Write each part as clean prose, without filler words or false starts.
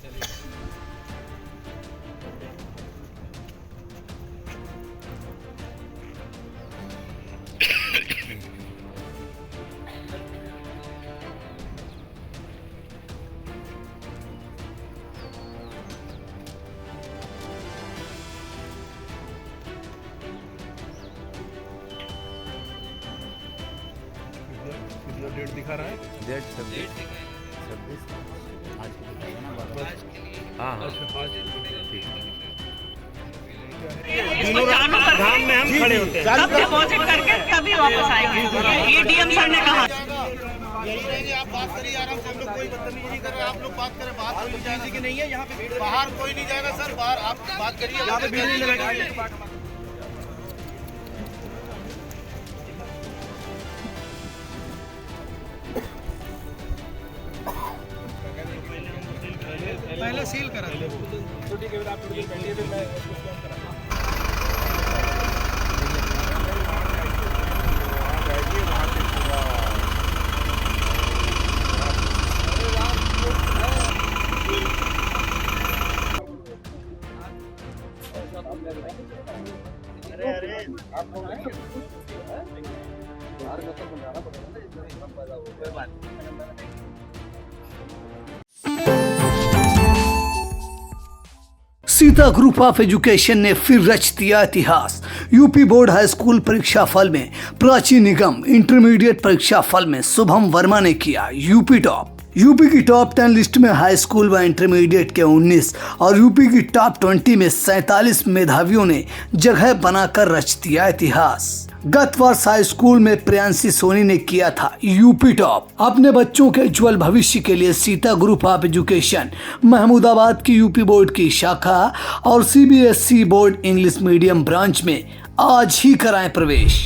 Date दिखा रहा है। डेट 26 आज की दिखाएगा ना बारह। हाँ हाँ ठीक है। धाम में हम खड़े होते हैं, सब डिपॉजिट करके कभी वापस आएंगे। ये डीएम सर ने कहा। यही रहेंगे, आप बात करिए आराम से। हम लोग कोई बदतमीजी नहीं कर रहे, आप लोग बात करें। बाहर कोई जाने की नहीं है, यहाँ पे बाहर कोई नहीं जाएगा सर। बाहर आप बात करिए, यहाँ पे भीड़ नहीं लगाएंगे। पहले सील करा तो ठीक है, आप बैठिए, फिर मैं उसको फोन करा। अरे आपको सीता ग्रुप ऑफ एजुकेशन ने फिर रच दिया इतिहास। यूपी बोर्ड हाई स्कूल परीक्षा फल में प्राची निगम, इंटरमीडिएट परीक्षा फल में शुभम वर्मा ने किया यूपी टॉप। यूपी की टॉप 10 लिस्ट में हाई स्कूल व इंटरमीडिएट के 19 और यूपी की टॉप 20 में 47 मेधावियों ने जगह बनाकर रच दिया इतिहास। गत वर्ष हाई स्कूल में प्रियांशी सोनी ने किया था यूपी टॉप। अपने बच्चों के उज्जवल भविष्य के लिए Sita group of education Mahmudabad की यूपी बोर्ड की शाखा और CBSE board English medium branch में आज ही कराएं प्रवेश।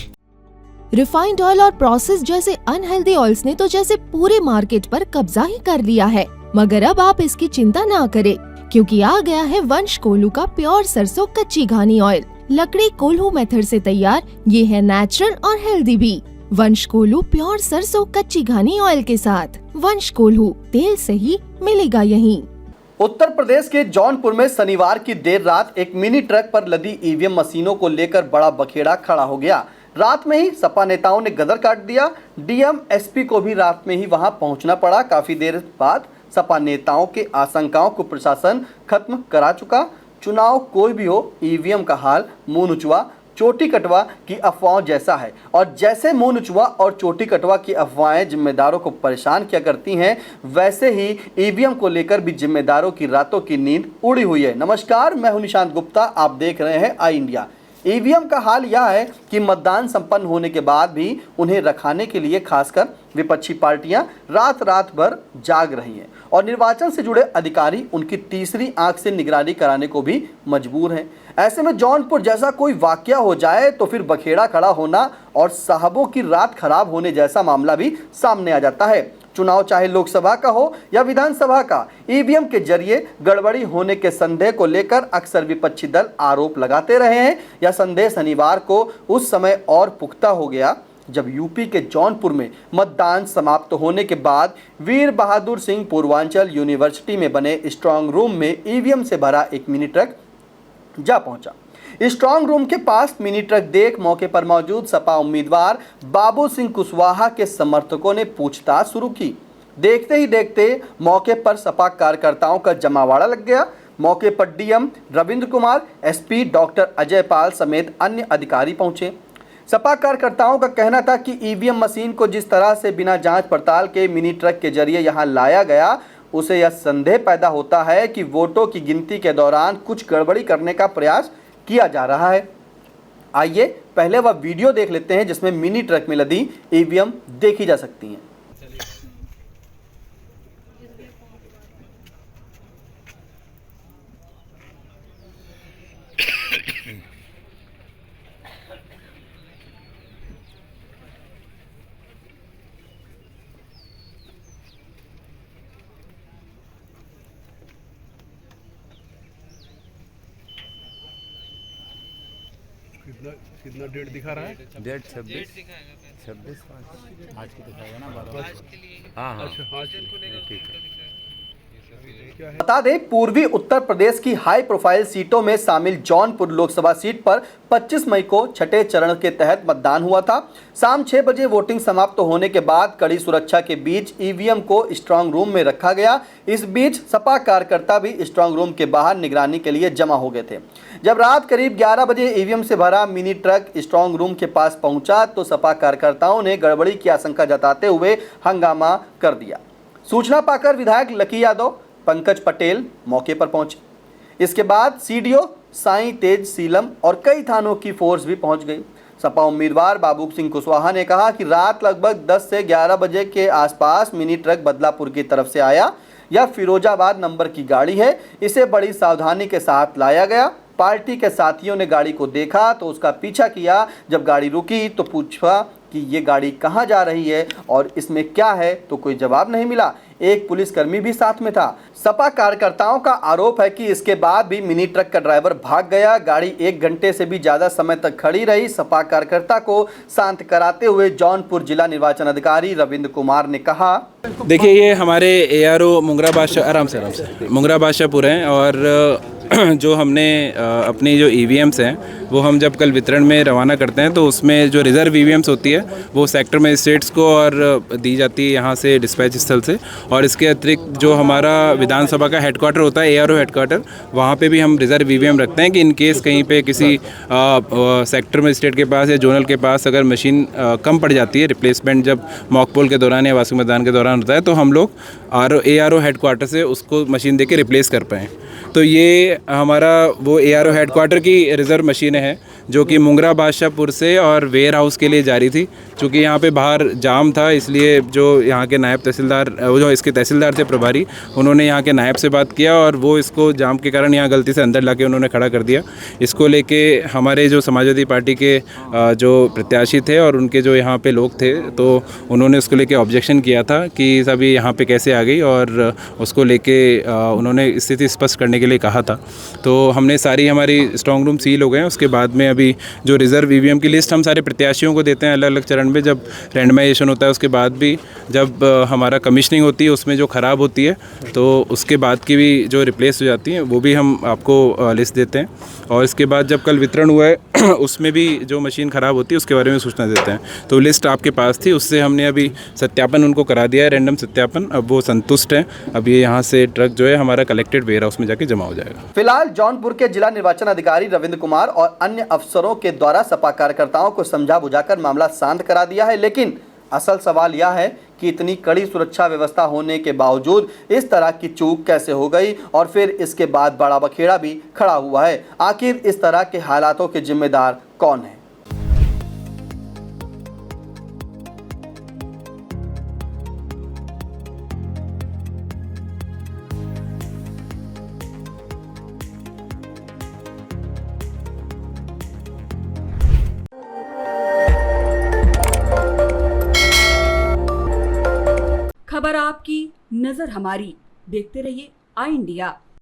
रिफाइंड ऑयल और प्रोसेस जैसे अनहेल्दी ऑयल्स ने तो जैसे पूरे मार्केट पर कब्जा ही कर लिया है, मगर अब आप इसकी चिंता ना करें, क्योंकि आ गया है वंश कोल्हू का प्योर सरसों कच्ची घानी ऑयल। लकड़ी कोल्हू मेथड से तैयार, ये है नेचुरल और हेल्दी भी। वंश कोल्हू प्योर सरसों कच्ची घानी ऑयल के साथ। वंश कोल्हू, तेल सही मिलेगा यहीं। उत्तर प्रदेश के जौनपुर में शनिवार की देर रात एक मिनी ट्रक पर लदी ईवीएम मशीनों को लेकर बड़ा बखेड़ा खड़ा हो गया। रात में ही सपा नेताओं ने गदर काट दिया। डीएम एसपी को भी रात में ही वहां पहुंचना पड़ा। काफी देर बाद सपा नेताओं के आशंकाओं को प्रशासन खत्म करा चुका। चुनाव कोई भी हो, ईवीएम का हाल मुंह नुचवा चोटी कटवा की अफवाहों जैसा है, और जैसे मुंह नुचवा और चोटी कटवा की अफवाहें जिम्मेदारों को परेशान किया करती हैं, वैसे ही ईवीएम को लेकर भी जिम्मेदारों की रातों की नींद उड़ी हुई है। नमस्कार, मैं हूं निशांत गुप्ता, आप देख रहे हैं आई इंडिया। ईवीएम का हाल यह है कि मतदान संपन्न होने के बाद भी उन्हें रखाने के लिए खासकर विपक्षी पार्टियां रात रात भर जाग रही हैं और निर्वाचन से जुड़े अधिकारी उनकी तीसरी आंख से निगरानी कराने को भी मजबूर हैं। ऐसे में जौनपुर जैसा कोई वाकया हो जाए तो फिर बखेड़ा खड़ा होना और साहबों की रात खराब होने जैसा मामला भी सामने आ जाता है। चुनाव चाहे लोकसभा का हो या विधानसभा का, ईवीएम के जरिए गड़बड़ी होने के संदेह को लेकर अक्सर विपक्षी दल आरोप लगाते रहे हैं। यह संदेह शनिवार को उस समय और पुख्ता हो गया जब यूपी के जौनपुर में मतदान समाप्त होने के बाद वीर बहादुर सिंह पूर्वांचल यूनिवर्सिटी में बने स्ट्रांग रूम में ईवीएम से भरा एक मिनी ट्रक जा पहुंचा। स्ट्रांग रूम के पास मिनी ट्रक देख मौके पर मौजूद सपा उम्मीदवार बाबू सिंह कुशवाहा के समर्थकों ने पूछताछ शुरू की। देखते ही देखते मौके पर सपा कार्यकर्ताओं का जमावाड़ा लग गया। मौके पर DM Ravindra Kumar, SP doctor Ajay Pal समेत अन्य अधिकारी पहुंचे। सपा कार्यकर्ताओं का कहना था कि ईवीएम मशीन को जिस तरह से बिना जांच पड़ताल के मिनी ट्रक के जरिए यहां लाया गया, उसे यह संदेह पैदा होता है कि वोटों की गिनती के दौरान कुछ गड़बड़ी करने का प्रयास किया जा रहा है। आइए पहले वह वीडियो देख लेते हैं जिसमें मिनी ट्रक में लदी ईवीएम देखी जा सकती हैं। कितना डेट दिखा रहा है? डेट 26 आज की दिखाएगा ना बारह। हाँ हाँ अच्छा, हाँ ठीक है। क्या है? बता दें, पूर्वी उत्तर प्रदेश की हाई प्रोफाइल सीटों में शामिल जौनपुर लोकसभा सीट पर 25 मई को छठे चरण के तहत मतदान हुआ था। शाम 6 बजे वोटिंग समाप्त होने के बाद कड़ी सुरक्षा के बीच ईवीएम को स्ट्रांग रूम में रखा गया। इस बीच सपा कार्यकर्ता भी स्ट्रांग रूम के बाहर निगरानी के लिए जमा हो गए थे। जब रात करीब 11 बजे ईवीएम से भरा मिनी ट्रक स्ट्रांग रूम के पास पहुंचा तो सपा कार्यकर्ताओं ने गड़बड़ी की आशंका जताते हुए हंगामा कर दिया। सूचना पाकर विधायक लकी यादव, पंकज पटेल मौके पर पहुंचे। इसके बाद सीडीओ साईं तेज सीलम और कई थानों की फोर्स भी पहुंच गई। सपा उम्मीदवार बाबू सिंह कुशवाहा ने कहा कि रात लगभग 10 से 11 बजे के आसपास मिनी ट्रक बदलापुर की तरफ से आया। यह फिरोजाबाद नंबर की गाड़ी है, इसे बड़ी सावधानी के साथ लाया गया। पार्टी के साथियों ने गाड़ी को देखा तो उसका पीछा किया। जब गाड़ी रुकी तो पूछा कि ये गाड़ी कहाँ जा रही है और इसमें क्या है, तो कोई जवाब नहीं मिला। एक पुलिसकर्मी भी साथ में था। सपा कार्यकर्ताओं का आरोप है कि इसके बाद भी मिनी ट्रक का ड्राइवर भाग गया। गाड़ी 1 घंटे से भी ज्यादा समय तक खड़ी रही। सपा कार्यकर्ता को शांत कराते हुए जौनपुर जिला निर्वाचन अधिकारी रविंद्र कुमार ने कहा, देखिए, ये हमारे ARO मुंगरा बादशाह आराम से मुंगरा बादशाहपुर हैं और जो हमने अपनी जो EVMs हैं वो हम जब कल वितरण में रवाना करते हैं तो उसमें जो रिज़र्व EVMs होती है वो सेक्टर मजिस्ट्रेट्स को और दी जाती है यहाँ से डिस्पैच स्थल से। और इसके अतिरिक्त जो हमारा विधानसभा का हेडक्वार्टर होता है ARO हेडक्वार्टर, वहाँ पे भी हम रिज़र्व EVM रखते हैं कि इन केस कहीं पे किसी सेक्टर मजिस्ट्रेट के पास या जोनल के पास अगर मशीन कम पड़ जाती है, रिप्लेसमेंट जब मॉक पोल के दौरान या वार्षिक मतदान के दौरान होता है, तो हम लोग ARO हेडक्वार्टर से उसको मशीन दे के रिप्लेस कर पाएँ। तो ये हमारा वो ARO हेडक्वार्टर की रिज़र्व मशीनें हैं जो कि मुंगरा बादशाहपुर से और वेयर हाउस के लिए जारी थी। चूँकि यहाँ पे बाहर जाम था, इसलिए जो यहाँ के नायब तहसीलदार, वो जो इसके तहसीलदार थे प्रभारी, उन्होंने यहाँ के नायब से बात किया और वो इसको जाम के कारण यहाँ गलती से अंदर लाके उन्होंने खड़ा कर दिया। इसको लेके हमारे जो समाजवादी पार्टी के जो प्रत्याशी थे और उनके जो यहाँ पे लोग थे, तो उन्होंने उसको लेके ऑब्जेक्शन किया था कि सभी यहाँ पे कैसे आ गई, और उसको लेके उन्होंने स्थिति स्पष्ट करने के लिए कहा था। तो हमने सारी हमारी स्ट्रॉन्ग रूम सील हो गए हैं। उसके बाद में अभी जो रिज़र्व EVM की लिस्ट हम सारे प्रत्याशियों को देते हैं अलग अलग चरण में, जब रैंडमाइजेशन होता है उसके बाद भी, जब हमारा कमिश्निंग होती है उसमें जो ख़राब होती है तो उसके बाद की भी जो रिप्लेस हो जाती हैं वो भी हम आपको लिस्ट देते हैं। और इसके बाद जब कल वितरण हुआ है उसमें भी जो मशीन ख़राब होती है उसके बारे में सूचना देते हैं। तो लिस्ट आपके पास थी, उससे हमने अभी सत्यापन उनको करा दिया है, रैंडम सत्यापन। अब वो संतुष्ट हैं। अब ये यहाँ से ट्रक जो है हमारा कलेक्टेड वेयर हाउस में जाके जमा हो जाएगा। फिलहाल जौनपुर के जिला निर्वाचन अधिकारी रविंद्र कुमार और अन्य अफसरों के द्वारा सपा कार्यकर्ताओं को समझा बुझाकर मामला शांत करा दिया है। लेकिन असल सवाल यह है कि इतनी कड़ी सुरक्षा व्यवस्था होने के बावजूद इस तरह की चूक कैसे हो गई और फिर इसके बाद बड़ा बखेड़ा भी खड़ा हुआ है। आखिर इस तरह के हालातों के जिम्मेदार कौन है? खबर आपकी, नजर हमारी। देखते रहिए आई इंडिया।